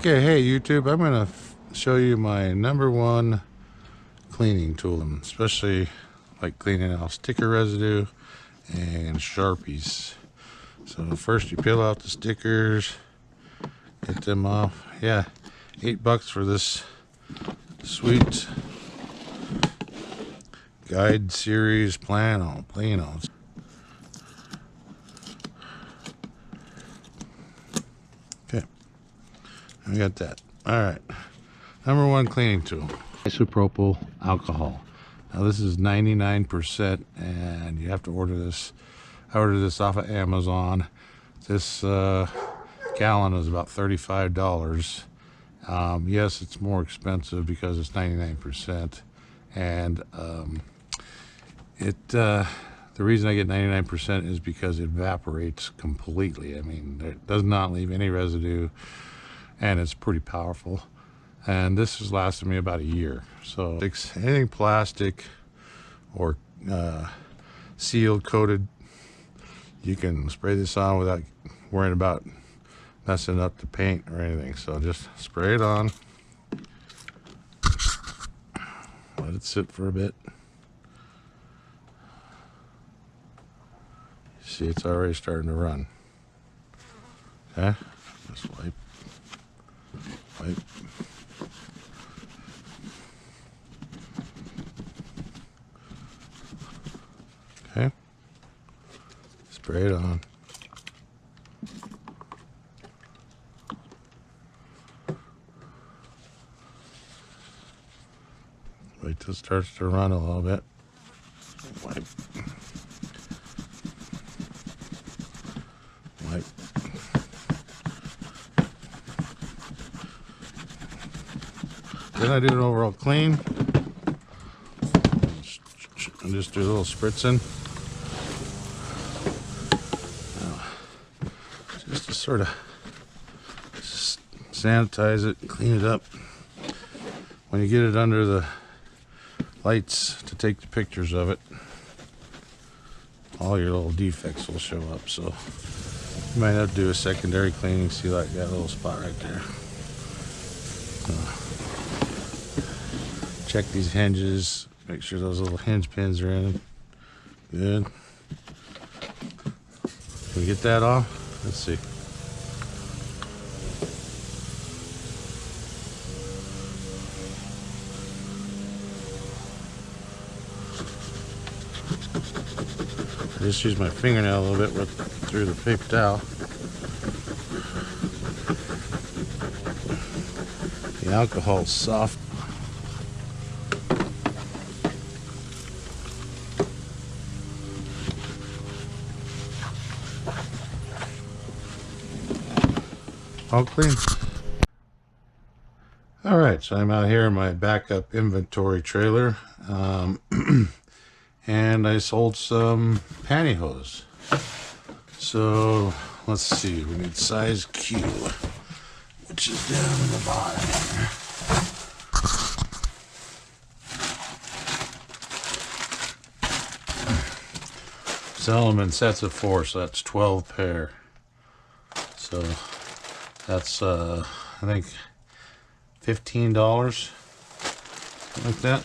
Okay, hey YouTube, I'm gonna show you my #1 cleaning tool, especially like cleaning out sticker residue and Sharpies. So first you peel out the stickers, get them off. Yeah, $8 for this sweet guide series Plano. Okay, we got that. All right, #1 cleaning tool, isopropyl alcohol. Now this is 99%, and you have to order this. I ordered this off of Amazon. This gallon is about $35. Yes, it's more expensive because it's 99%, and the reason I get 99% is because it evaporates completely. I mean, it does not leave any residue, and it's pretty powerful. And this has lasted me about a year. So anything plastic or sealed, coated, you can spray this on without worrying about messing up the paint or anything. So just spray it on, let it sit for a bit. See, it's already starting to run. Okay, just wipe. Okay, spray it on. Wait till it starts to run a little bit. Wipe. Then I do an overall clean. And just do a little spritzing. Just to sort of sanitize it and clean it up. When you get it under the lights to take the pictures of it, all your little defects will show up. So you might have to do a secondary cleaning. See, like that little spot right there. Check these hinges, make sure those little hinge pins are in. Good. Can we get that off? Let's see. I just use my fingernail a little bit through the paper towel. The alcohol's soft. All clean. All right, so I'm out here in my backup inventory trailer, and I sold some pantyhose. So let's see, we need size Q, which is down in the bottom here. Sell them in sets of 4, so that's 12 pair. So that's I think $15, like that.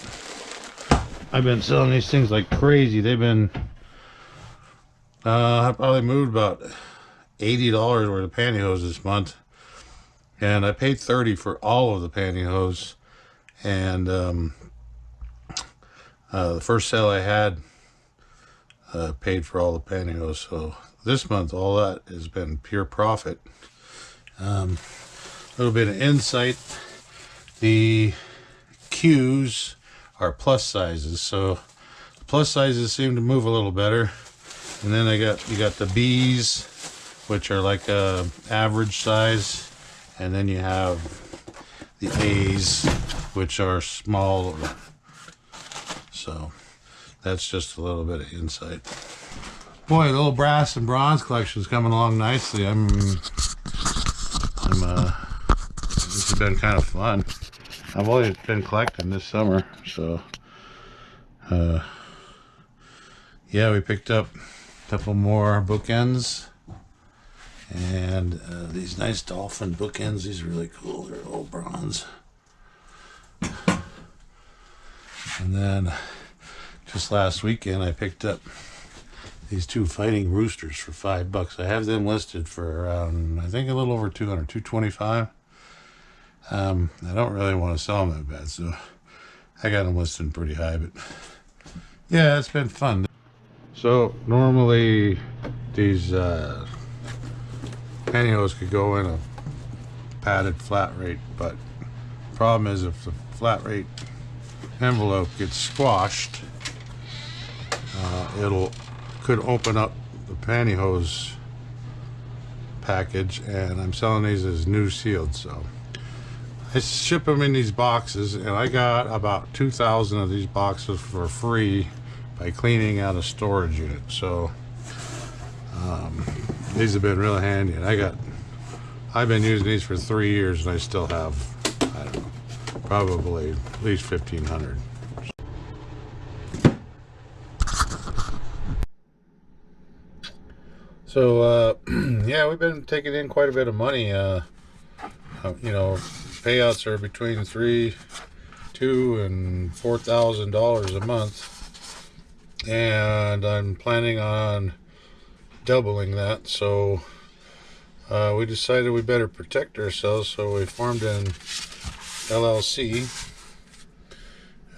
I've been selling these things like crazy. They've been I probably moved about $80 worth of pantyhose this month, and I paid $30 for all of the pantyhose. And the first sale I had paid for all the pantyhose. So this month all that has been pure profit. A little bit of insight: the Qs are plus sizes, so the plus sizes seem to move a little better. And then you got the Bs, which are like a average size, and then you have the As, which are smaller. So that's just a little bit of insight. Boy, the little brass and bronze collection is coming along nicely. This has been kind of fun. I've only been collecting this summer, so yeah, we picked up a couple more bookends, And these nice dolphin bookends, these are really cool. They're all bronze. And then just last weekend I picked up these two fighting roosters for $5. I have them listed for around, I think, a little over 225. I don't really want to sell them that bad, so I got them listed pretty high, but yeah, it's been fun. So normally these pantyhose could go in a padded flat rate, but the problem is if the flat rate envelope gets squashed, could open up the pantyhose package, and I'm selling these as new sealed, so I ship them in these boxes, and I got about 2,000 of these boxes for free by cleaning out a storage unit. So these have been really handy, and I've been using these for 3 years, and I still have, I don't know, probably at least 1,500. So yeah, we've been taking in quite a bit of money. You know, payouts are between $2,000 and $4,000 a month, and I'm planning on doubling that. So we decided we better protect ourselves, so we formed an LLC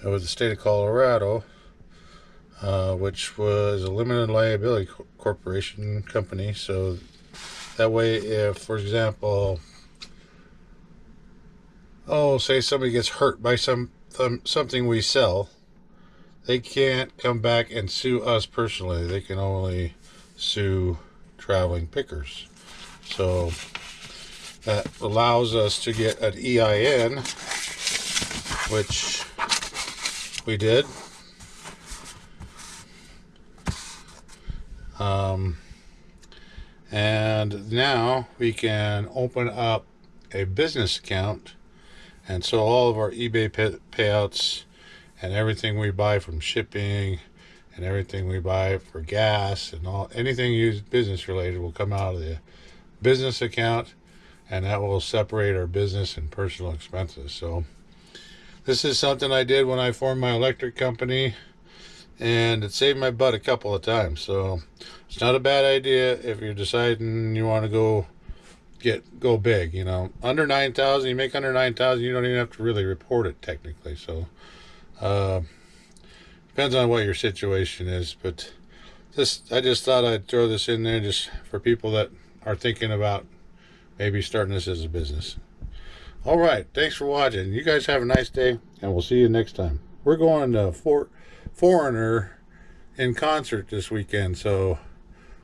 with the state of Colorado, which was a limited liability corporation company. So that way, if, for example, say somebody gets hurt by something we sell, they can't come back and sue us personally. They can only sue traveling pickers. So that allows us to get an EIN, which we did. And now we can open up a business account, and so all of our eBay payouts and everything we buy from shipping and everything we buy for gas and anything used business related will come out of the business account, and that will separate our business and personal expenses. So this is something I did when I formed my electric company, and it saved my butt a couple of times. So it's not a bad idea if you're deciding you want to go big. You know, under 9,000, you make under 9,000, you don't even have to really report it technically. So depends on what your situation is, but I just thought I'd throw this in there just for people that are thinking about maybe starting this as a business. All right, thanks for watching. You guys have a nice day, and we'll see you next time. We're going to Foreigner in concert this weekend, so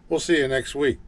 we'll see you next week.